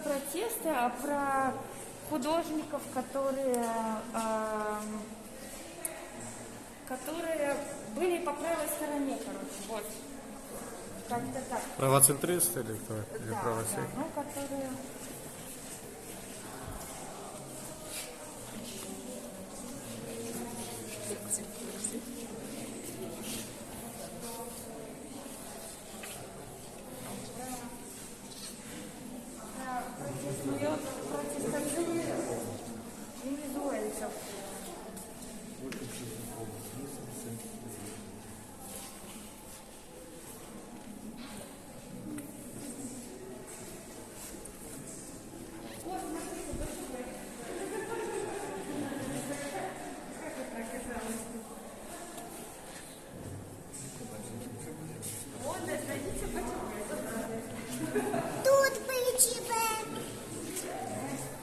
протесты, а про художников, которые были по правой стороне, короче, вот. Как-то так. Правоцентристы или кто? Или Да, правосек? да, ну, которые... венесуэльцев. Тут пыльчибе.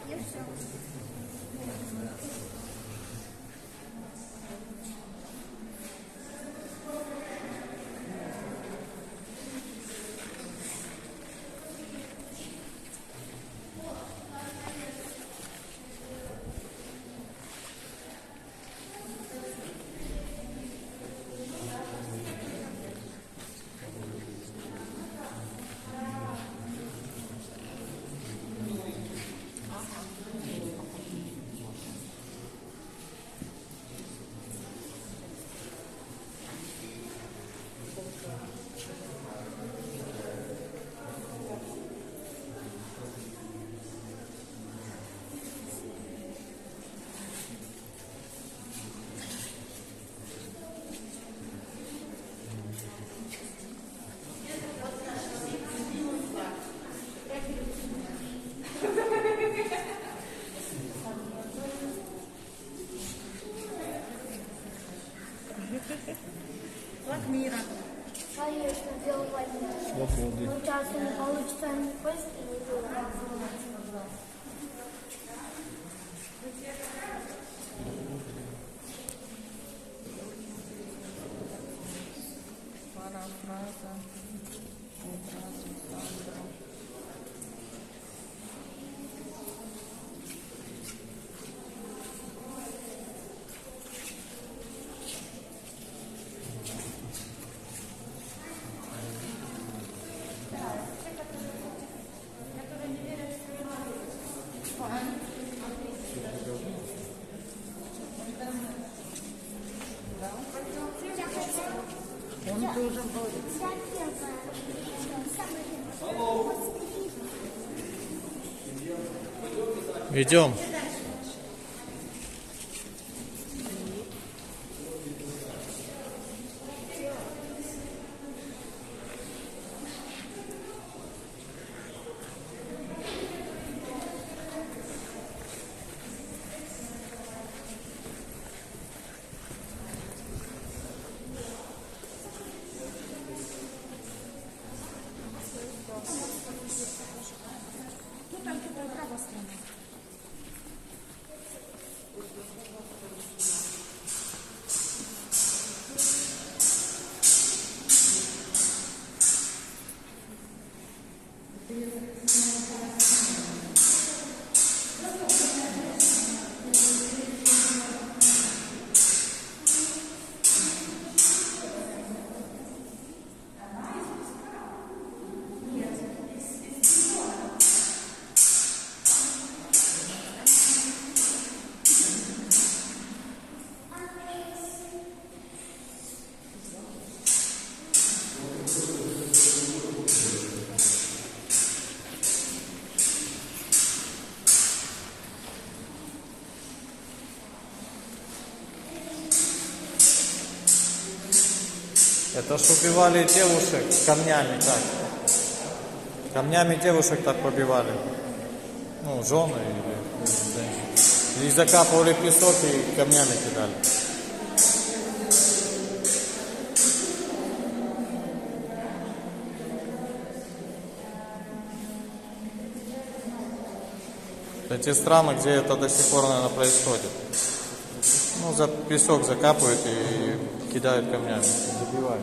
И все. Флаг мира. Конечно, делать. Свободы. Но часто не получится не пасть и не делать. Парафраза. Он тоже будет. Идем. Ну, там такая правая сторона. Это ж убивали девушек камнями так. Камнями девушек так побивали. Ну, жены или женщины. И закапывали в песок и камнями кидали. Это те страны, где это до сих пор, наверное, происходит. Ну, за песок закапывают и кидают камнями, забивают.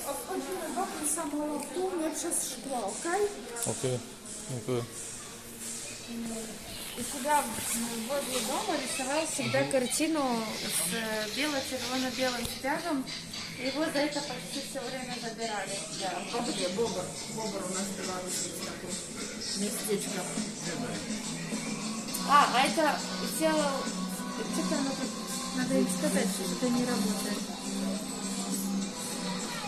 Obchodzimy wokół samolotu, nie przez szkło, okej? Окей. Окей. И сюда возле дома рисовал всегда картину с бело-червоно-белым стягом. Его за это почти все время забирали. Да, где Бобр? Бобр у нас белорусский такой. Местечко. А это сделал... Что-то надо им сказать, что это не работает.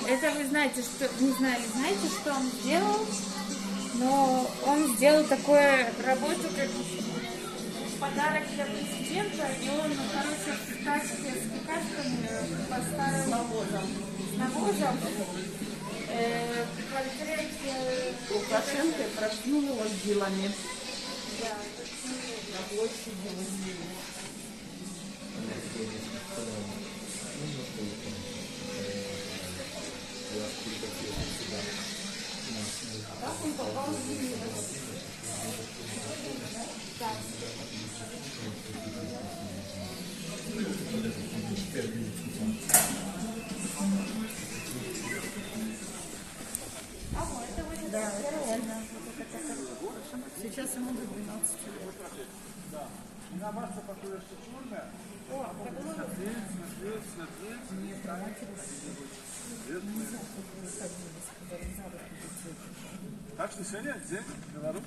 Это вы знаете, что... Не знали, знаете, что он сделал? Но он сделал такую работу, как подарок для президента, и он, короче, в тачке с какашками поставил с навозом портрет... Лукашенко проснулась вилами Да, на площади возле. Да, реально. Сейчас ему до 12 лет. Так что сегодня день Беларусь.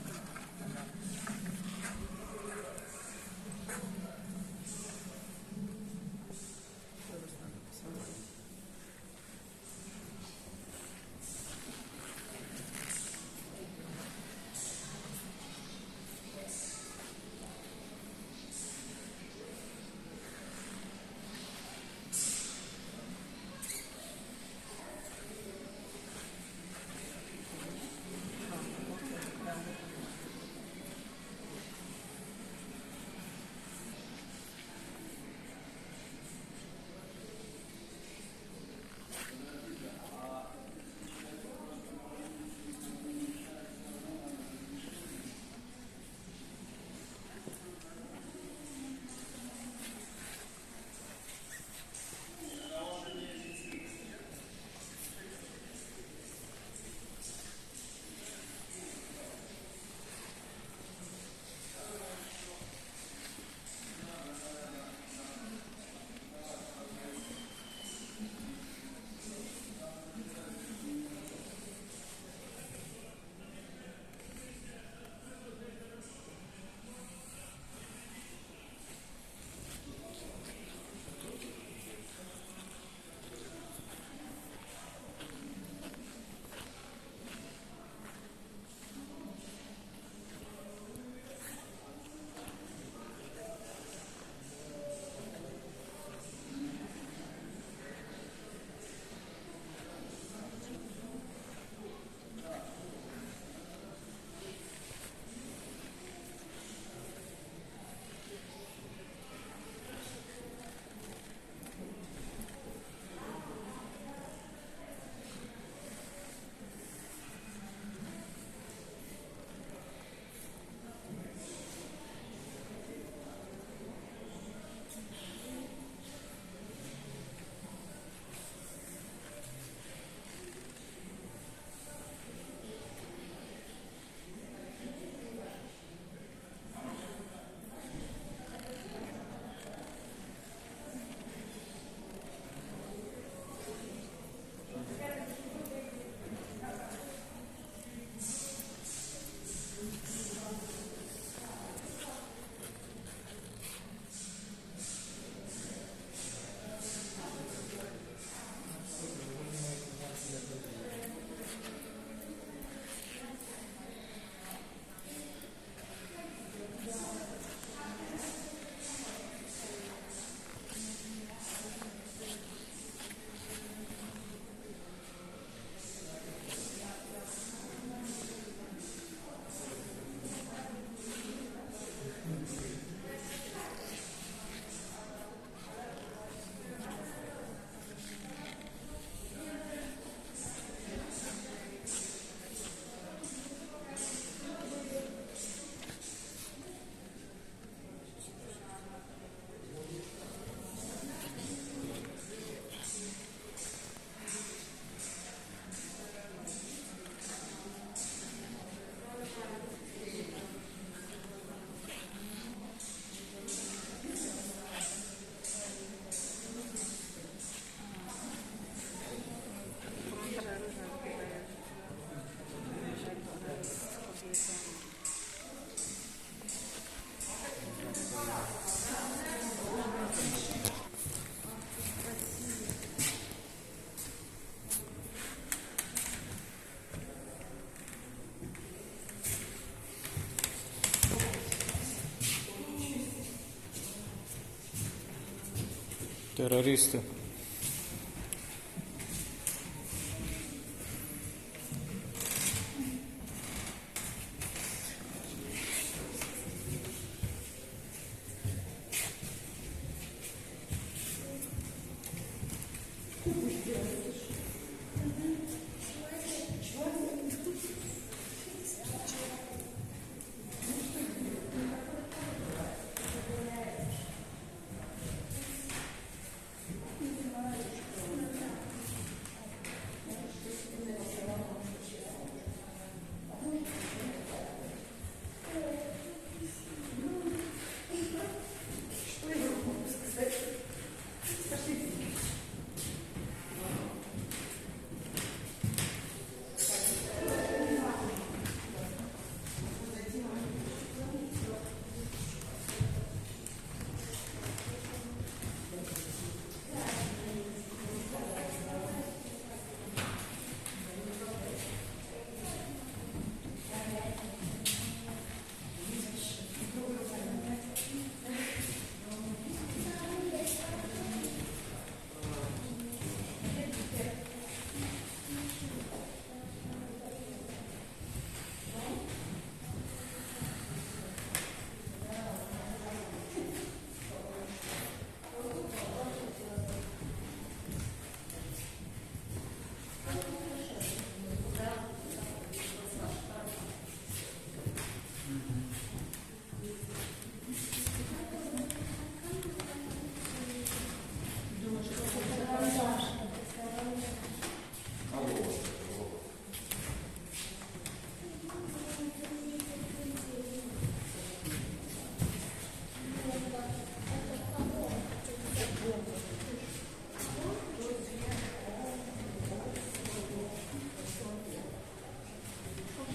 террористы.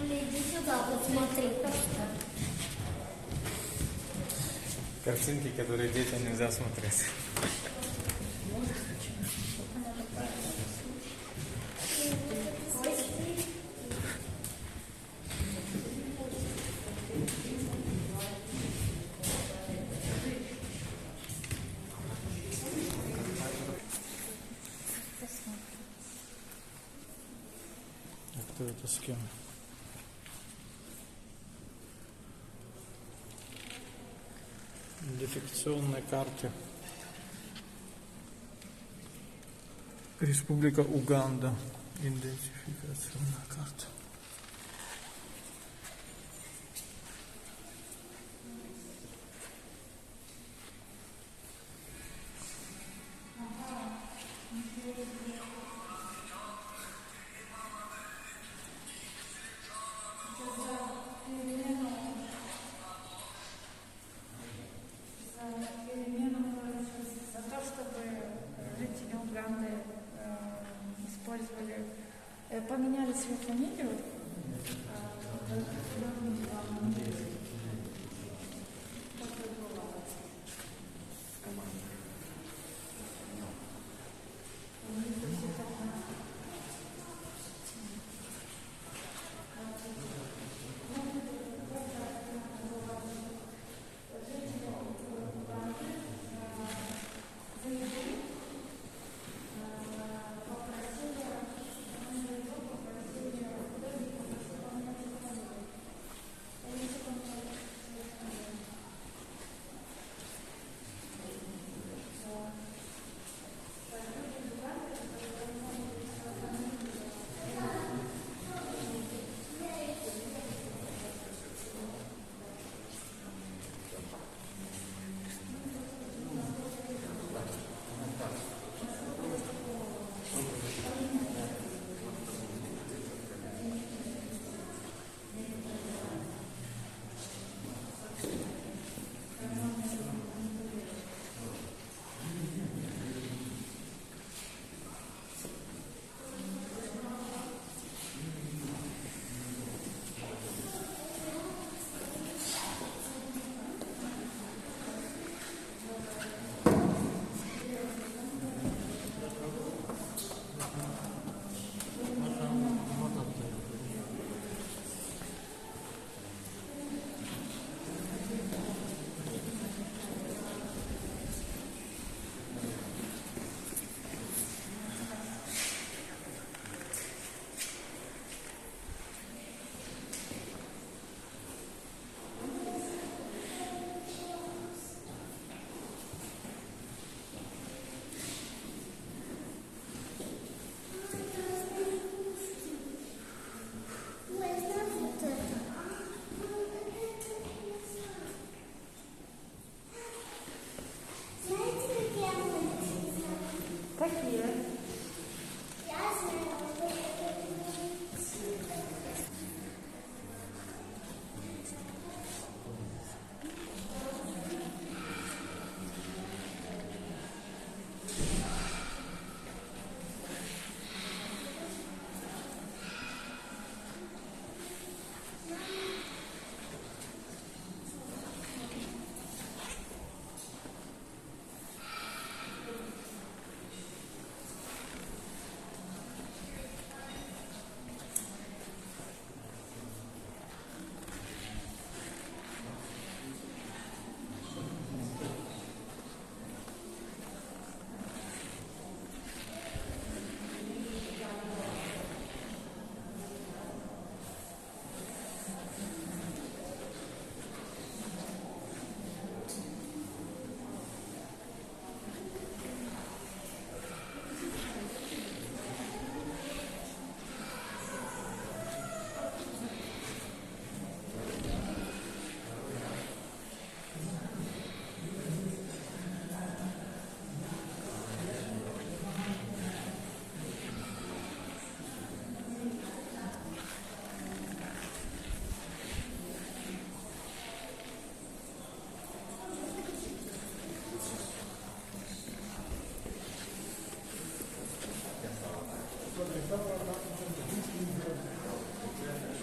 Иди сюда, посмотри. Картинки, которые детям нельзя смотреть. А кто это с кем? Идентификационные карты. Республика Уганда. Идентификационная карта. За то, чтобы жители Уганды использовали, поменяли свою фамилию.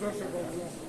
Proszę bardzo.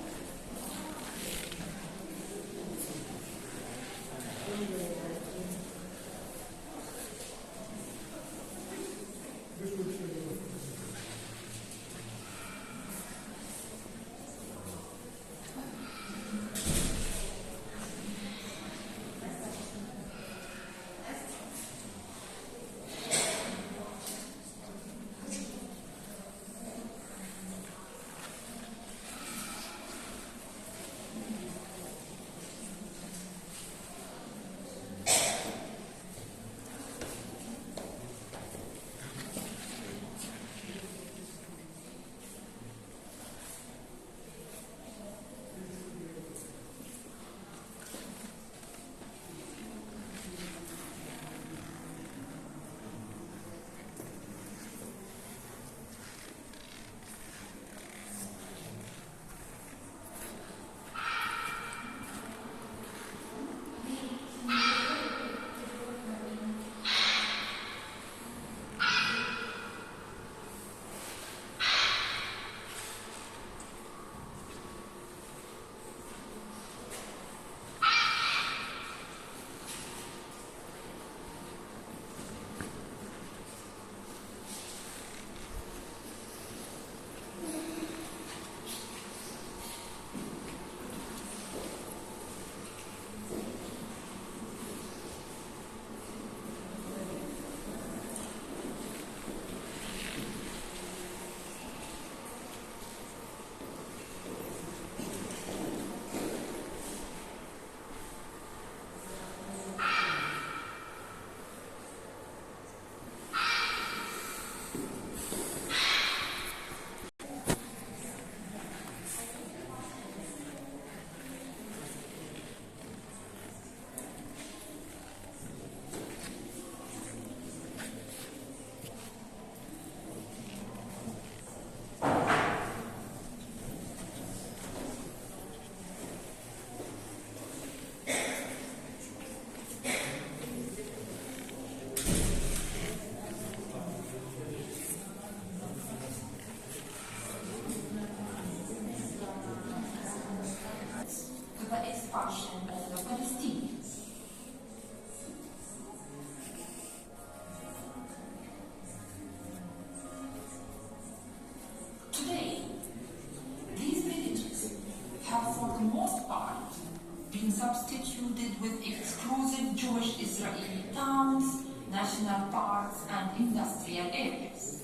substituted with exclusive Jewish Israeli towns, national parks, and industrial areas.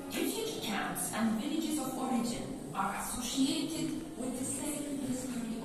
Refugee camps and villages of origin are associated with the same history